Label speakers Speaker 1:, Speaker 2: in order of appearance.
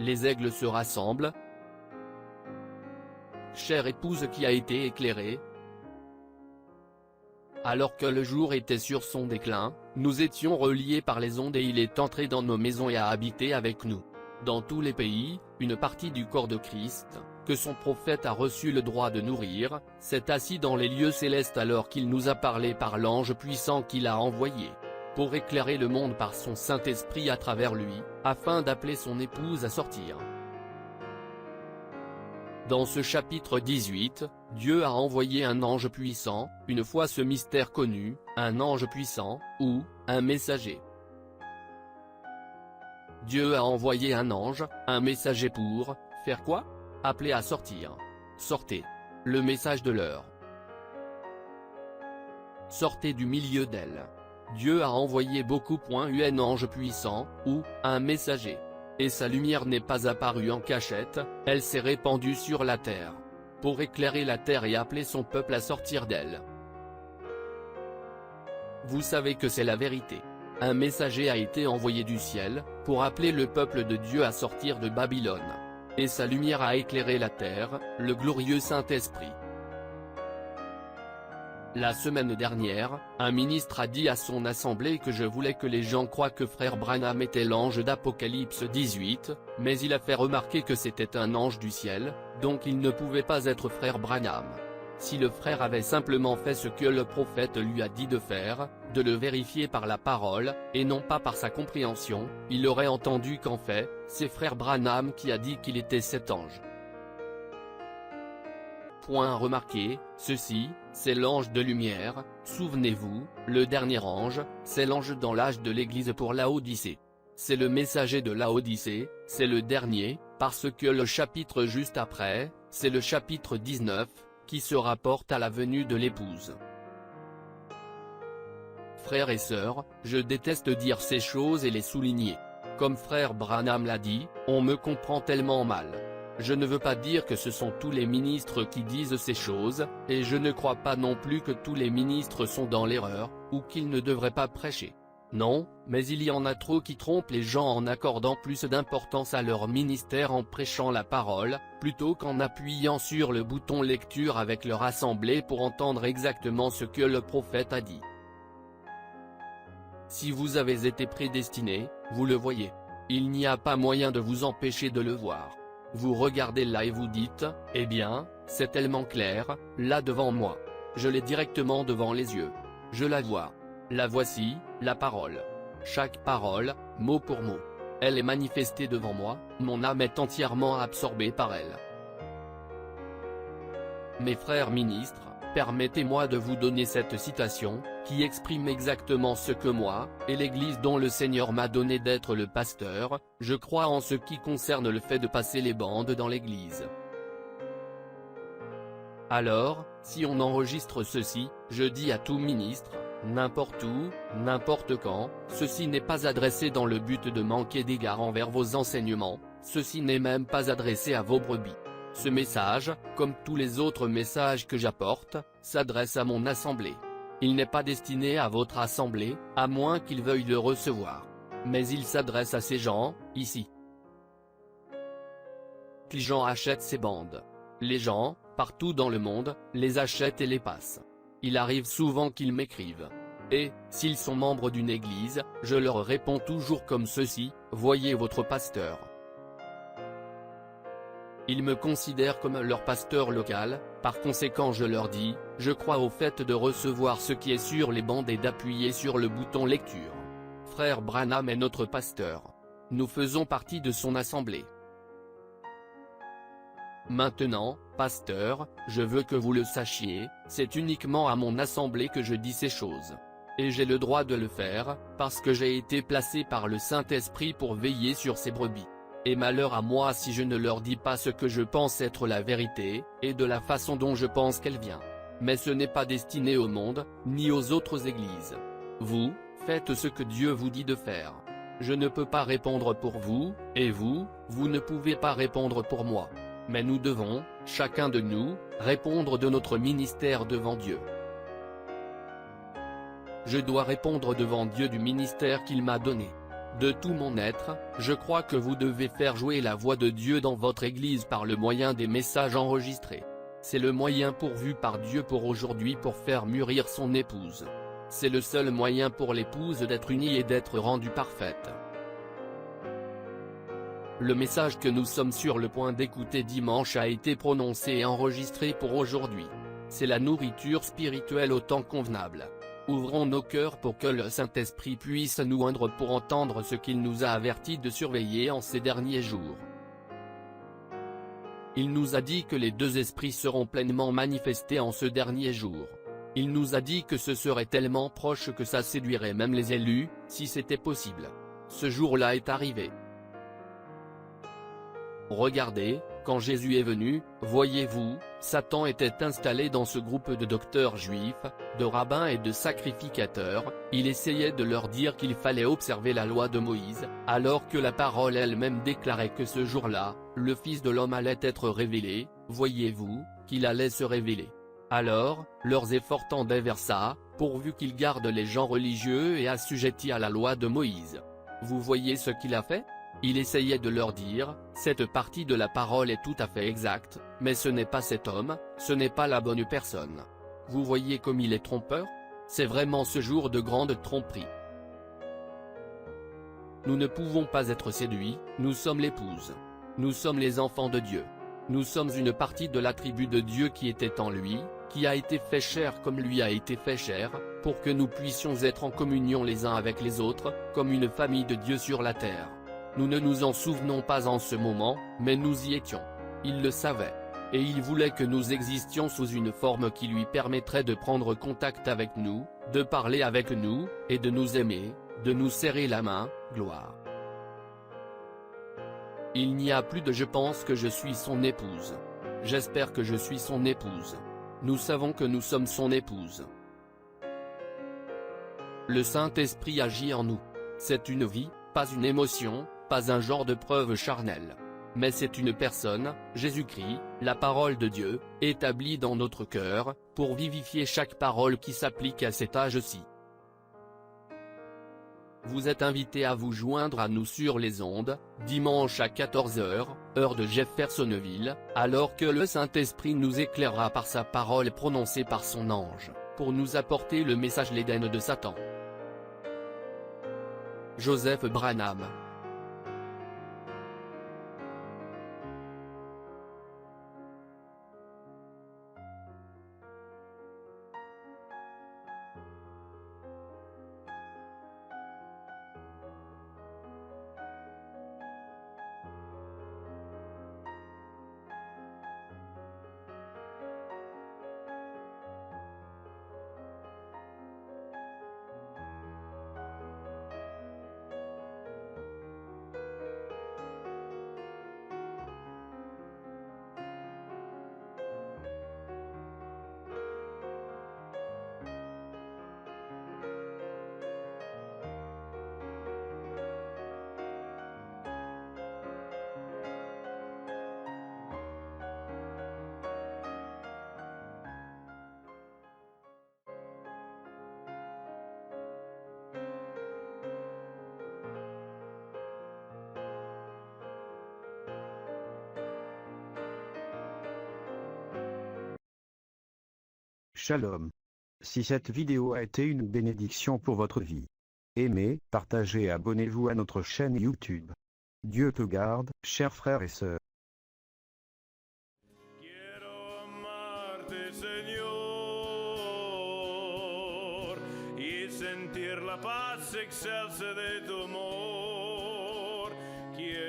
Speaker 1: les aigles se rassemblent. Chère épouse qui a été éclairée. Alors que le jour était sur son déclin, nous étions reliés par les ondes et il est entré dans nos maisons et a habité avec nous. Dans tous les pays, une partie du corps de Christ, que son prophète a reçu le droit de nourrir, s'est assis dans les lieux célestes alors qu'il nous a parlé par l'ange puissant qu'il a envoyé, pour éclairer le monde par son Saint-Esprit à travers lui, afin d'appeler son épouse à sortir. Dans ce chapitre 18, Dieu a envoyé un ange puissant, une fois ce mystère connu, un ange puissant, ou, un messager. Dieu a envoyé un ange, un messager pour, faire quoi? Appeler à sortir. Sortez. Le message de l'heure. Sortez du milieu d'elle. Dieu a envoyé beaucoup. Un ange puissant, ou, un messager. Et sa lumière n'est pas apparue en cachette, elle s'est répandue sur la terre. Pour éclairer la terre et appeler son peuple à sortir d'elle. Vous savez que c'est la vérité. Un messager a été envoyé du ciel, pour appeler le peuple de Dieu à sortir de Babylone. Et sa lumière a éclairé la terre, le glorieux Saint-Esprit. La semaine dernière, un ministre a dit à son assemblée que je voulais que les gens croient que frère Branham était l'ange d'Apocalypse 18, mais il a fait remarquer que c'était un ange du ciel, donc il ne pouvait pas être frère Branham. Si le frère avait simplement fait ce que le prophète lui a dit de faire, de le vérifier par la parole, et non pas par sa compréhension, il aurait entendu qu'en fait, c'est frère Branham qui a dit qu'il était cet ange. Remarquez, ceci, c'est l'ange de lumière, souvenez-vous, le dernier ange, c'est l'ange dans l'âge de l'église pour Laodicée. C'est le messager de Laodicée, c'est le dernier, parce que le chapitre juste après, c'est le chapitre 19, qui se rapporte à la venue de l'épouse. Frères et sœurs, je déteste dire ces choses et les souligner. Comme frère Branham l'a dit, on me comprend tellement mal. Je ne veux pas dire que ce sont tous les ministres qui disent ces choses, et je ne crois pas non plus que tous les ministres sont dans l'erreur, ou qu'ils ne devraient pas prêcher. Non, mais il y en a trop qui trompent les gens en accordant plus d'importance à leur ministère en prêchant la parole, plutôt qu'en appuyant sur le bouton lecture avec leur assemblée pour entendre exactement ce que le prophète a dit. Si vous avez été prédestiné, vous le voyez. Il n'y a pas moyen de vous empêcher de le voir. Vous regardez là et vous dites, eh bien, c'est tellement clair, là devant moi. Je l'ai directement devant les yeux. Je la vois. La voici, la parole. Chaque parole, mot pour mot. Elle est manifestée devant moi, mon âme est entièrement absorbée par elle. Mes frères ministres, permettez-moi de vous donner cette citation, qui exprime exactement ce que moi, et l'Église dont le Seigneur m'a donné d'être le pasteur, je crois en ce qui concerne le fait de passer les bandes dans l'Église. Alors, si on enregistre ceci, je dis à tout ministre, n'importe où, n'importe quand, ceci n'est pas adressé dans le but de manquer d'égard envers vos enseignements, ceci n'est même pas adressé à vos brebis. Ce message, comme tous les autres messages que j'apporte, s'adresse à mon assemblée. Il n'est pas destiné à votre assemblée, à moins qu'ils veuillent le recevoir. Mais il s'adresse à ces gens, ici. Les gens achètent ces bandes. Les gens, partout dans le monde, les achètent et les passent. Il arrive souvent qu'ils m'écrivent. Et, s'ils sont membres d'une église, je leur réponds toujours comme ceci, voyez votre pasteur. Ils me considèrent comme leur pasteur local, par conséquent je leur dis, je crois au fait de recevoir ce qui est sur les bandes et d'appuyer sur le bouton lecture. Frère Branham est notre pasteur. Nous faisons partie de son assemblée. Maintenant, pasteur, je veux que vous le sachiez, c'est uniquement à mon assemblée que je dis ces choses. Et j'ai le droit de le faire, parce que j'ai été placé par le Saint-Esprit pour veiller sur ces brebis. Et malheur à moi si je ne leur dis pas ce que je pense être la vérité, et de la façon dont je pense qu'elle vient. Mais ce n'est pas destiné au monde, ni aux autres églises. Vous, faites ce que Dieu vous dit de faire. Je ne peux pas répondre pour vous, et vous ne pouvez pas répondre pour moi. Mais nous devons, chacun de nous, répondre de notre ministère devant Dieu. Je dois répondre devant Dieu du ministère qu'il m'a donné. De tout mon être, je crois que vous devez faire jouer la voix de Dieu dans votre église par le moyen des messages enregistrés. C'est le moyen pourvu par Dieu pour aujourd'hui pour faire mûrir son épouse. C'est le seul moyen pour l'épouse d'être unie et d'être rendue parfaite. Le message que nous sommes sur le point d'écouter dimanche a été prononcé et enregistré pour aujourd'hui. C'est la nourriture spirituelle au temps convenable. Ouvrons nos cœurs pour que le Saint-Esprit puisse nous oindre pour entendre ce qu'il nous a avertis de surveiller en ces derniers jours. Il nous a dit que les deux esprits seront pleinement manifestés en ce dernier jour. Il nous a dit que ce serait tellement proche que ça séduirait même les élus, si c'était possible. Ce jour-là est arrivé. Regardez, quand Jésus est venu, voyez-vous, Satan était installé dans ce groupe de docteurs juifs, de rabbins et de sacrificateurs. Il essayait de leur dire qu'il fallait observer la loi de Moïse, alors que la parole elle-même déclarait que ce jour-là, le Fils de l'homme allait être révélé, voyez-vous, qu'il allait se révéler. Alors, leurs efforts tendaient vers ça, pourvu qu'ils gardent les gens religieux et assujettis à la loi de Moïse. Vous voyez ce qu'il a fait ? Il essayait de leur dire, cette partie de la parole est tout à fait exacte, mais ce n'est pas cet homme, ce n'est pas la bonne personne. Vous voyez comme il est trompeur ? C'est vraiment ce jour de grande tromperie. Nous ne pouvons pas être séduits, nous sommes l'épouse. Nous sommes les enfants de Dieu. Nous sommes une partie de la tribu de Dieu qui était en lui, qui a été fait chair comme lui a été fait chair, pour que nous puissions être en communion les uns avec les autres, comme une famille de Dieu sur la terre. Nous ne nous en souvenons pas en ce moment, mais nous y étions. Il le savait. Et il voulait que nous existions sous une forme qui lui permettrait de prendre contact avec nous, de parler avec nous, et de nous aimer, de nous serrer la main, gloire. Il n'y a plus de « je pense que je suis son épouse ». J'espère que je suis son épouse. Nous savons que nous sommes son épouse. Le Saint-Esprit agit en nous. C'est une vie, pas une émotion, pas un genre de preuve charnelle. Mais c'est une personne, Jésus-Christ, la parole de Dieu, établie dans notre cœur, pour vivifier chaque parole qui s'applique à cet âge-ci. Vous êtes invités à vous joindre à nous sur les ondes, dimanche à 14 h, heure de Jeffersonville, alors que le Saint-Esprit nous éclairera par sa parole prononcée par son ange, pour nous apporter le message l'Éden de Satan. Joseph Branham.
Speaker 2: Shalom. Si cette vidéo a été une bénédiction pour votre vie, aimez, partagez et abonnez-vous à notre chaîne YouTube. Dieu te garde, chers frères et sœurs.
Speaker 3: Quiero amarte, Señor, y sentir la paz excelsa de tu amor. Quiero